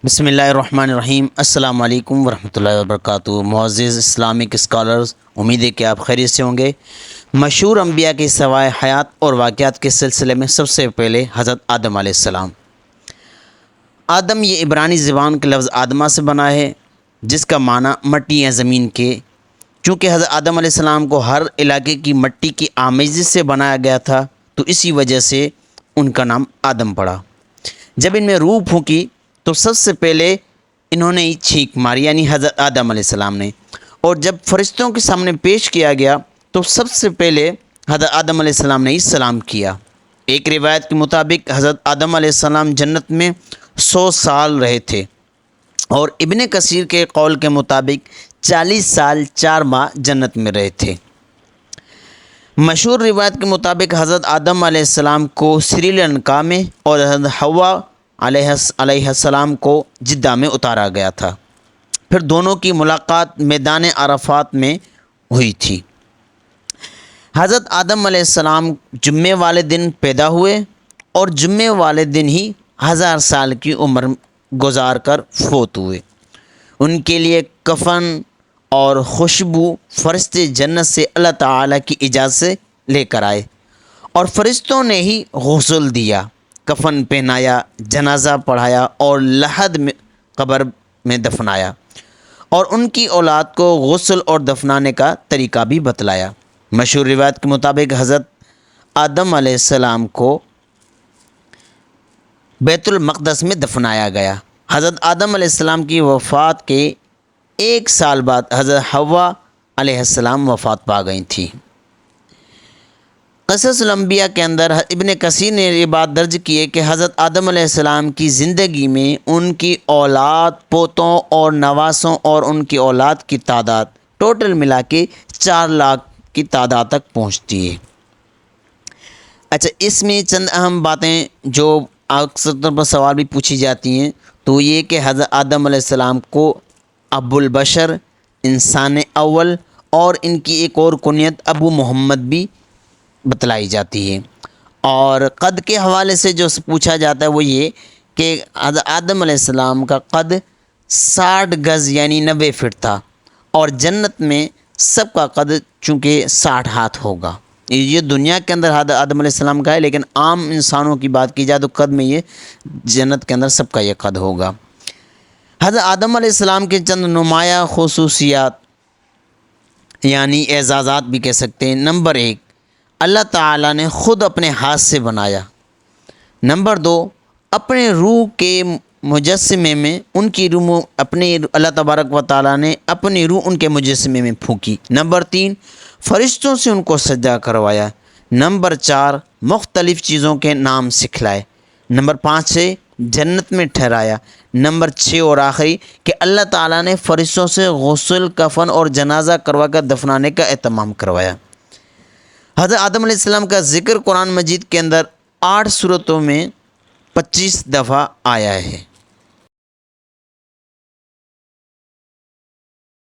بسم اللہ الرحمن الرحیم۔ السلام علیکم ورحمۃ اللہ وبرکاتہ۔ معزز اسلامک اسکالرز، امید ہے کہ آپ خیریت سے ہوں گے۔ مشہور انبیاء کے سوائے حیات اور واقعات کے سلسلے میں سب سے پہلے حضرت آدم علیہ السلام۔ آدم یہ عبرانی زبان کے لفظ آدمہ سے بنا ہے، جس کا معنی مٹی یا زمین کے۔ چونکہ حضرت آدم علیہ السلام کو ہر علاقے کی مٹی کی آمیزش سے بنایا گیا تھا، تو اسی وجہ سے ان کا نام آدم پڑا۔ جب ان میں روح پھونکی تو سب سے پہلے انہوں نے چھینک ماری، یعنی حضرت آدم علیہ السلام نے، اور جب فرشتوں کے سامنے پیش کیا گیا تو سب سے پہلے حضرت آدم علیہ السلام نے ہی سلام کیا۔ ایک روایت کے مطابق حضرت آدم علیہ السلام جنت میں 100 سال رہے تھے، اور ابن کثیر کے قول کے مطابق 40 سال 4 ماہ جنت میں رہے تھے۔ مشہور روایت کے مطابق حضرت آدم علیہ السلام کو سری لنکا میں اور حضرت حوا علیہ السلام کو جدہ میں اتارا گیا تھا۔ پھر دونوں کی ملاقات میدان عرفات میں ہوئی تھی۔ حضرت آدم علیہ السلام جمعے والے دن پیدا ہوئے اور جمعے والے دن ہی 1000 سال کی عمر گزار کر فوت ہوئے۔ ان کے لیے کفن اور خوشبو فرشتے جنت سے اللہ تعالیٰ کی اجازت سے لے کر آئے، اور فرشتوں نے ہی غسل دیا، کفن پہنایا، جنازہ پڑھایا اور لحد میں قبر میں دفنایا، اور ان کی اولاد کو غسل اور دفنانے کا طریقہ بھی بتلایا۔ مشہور روایت کے مطابق حضرت آدم علیہ السلام کو بیت المقدس میں دفنایا گیا۔ حضرت آدم علیہ السلام کی وفات کے 1 سال بعد حضرت حوا علیہ السلام وفات پا گئی تھی۔ قصص الانبیاء کے اندر ابن کثیر نے یہ بات درج کی ہے کہ حضرت آدم علیہ السلام کی زندگی میں ان کی اولاد، پوتوں اور نواسوں اور ان کی اولاد کی تعداد ٹوٹل ملا کے 4 لاکھ کی تعداد تک پہنچتی ہے۔ اچھا، اس میں چند اہم باتیں جو اکثر طور پر سوال بھی پوچھی جاتی ہیں، تو یہ کہ حضرت آدم علیہ السلام کو ابو البشر، انسان اول، اور ان کی ایک اور کنیت ابو محمد بھی بتلائی جاتی ہے۔ اور قد کے حوالے سے جو پوچھا جاتا ہے وہ یہ کہ حضرت آدم علیہ السلام کا قد 60 گز یعنی 90 فٹ تھا، اور جنت میں سب کا قد چونکہ 60 ہاتھ ہوگا۔ یہ دنیا کے اندر حضرت آدم علیہ السلام کا ہے، لیکن عام انسانوں کی بات کی جائے تو قد میں یہ جنت کے اندر سب کا یہ قد ہوگا۔ حضرت آدم علیہ السلام کے چند نمایاں خصوصیات یعنی اعزازات بھی کہہ سکتے ہیں۔ نمبر 1، اللہ تعالیٰ نے خود اپنے ہاتھ سے بنایا۔ نمبر 2، اپنے روح کے مجسمے میں ان کی روح اللہ تبارک و تعالیٰ نے اپنی روح ان کے مجسمے میں پھونکی۔ نمبر 3، فرشتوں سے ان کو سجدہ کروایا۔ نمبر 4، مختلف چیزوں کے نام سکھلائے۔ نمبر 5 سے جنت میں ٹھہرایا۔ نمبر 6 اور آخری کہ اللہ تعالیٰ نے فرشتوں سے غسل، کفن اور جنازہ کروا کر دفنانے کا اہتمام کروایا۔ حضرت آدم علیہ السلام کا ذکر قرآن مجید کے اندر 8 سورتوں میں 25 دفعہ آیا ہے۔